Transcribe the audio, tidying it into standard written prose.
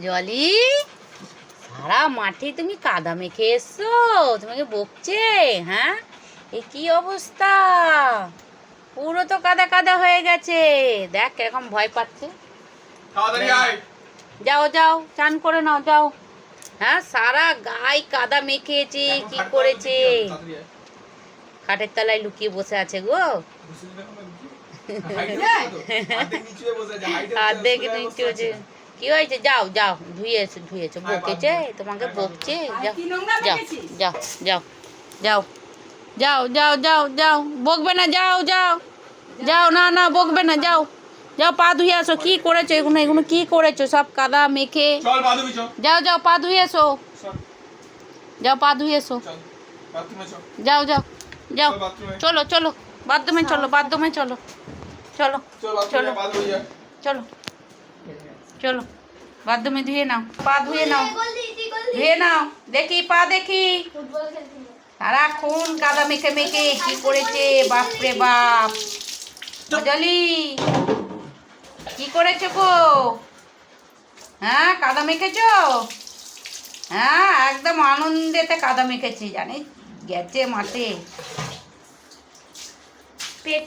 জলি, সারা মাঠে তুমি কাদা মেখে এসছো, তোমাকে বকছে? হ্যাঁ, এ কি অবস্থা? পুরো তো কাদা কাদা হয়ে গেছে। দেখ কিরকম ভয় পাচ্ছে। যাও যাও, চান করে নাও, যাও। হ্যাঁ, সারা গায়ে কাদা মেখেছে। কি করেছে? খাটের তলায় লুকিয়ে বসে আছে গো। অর্ধেক নিচে হয়েছে। কি হয়েছে? যাও যাও, ধুয়েছো ধুয়েছো। বকেছে তোমাকে, বকছে? যাও যাও যাও যাও যাও যাও যাও যাও, বকবে না, যাও যাও যাও। না না, বকবে না, যাও যাও, পা ধুয়ে আসো। কি করেছো এগুলো? এগুলো কি করেছো? সব কাদা মেখে। যাও যাও, পা ধুয়ে এসো। যাও, পা ধুয়ে এসো। যাও যাও যাও, চলো চলো, বাথরুমে চলো, বাথরুমে চলো, চলো চলো চলো চলো, বাথরুমে ধুয়ে নাও, পা ধুয়ে নাও, ধুয়ে নাও। দেখি পা, দেখি। সারাক্ষণ কাদা মেখে মেখে কি করেছে? বাপরে বাপ। জলি, কি করেছো গো? হ্যাঁ, কাদা মেখেছো? হ্যাঁ, একদম আনন্দেতে কাদা মেখেছি, জানিস, গেছে মাঠে। পেট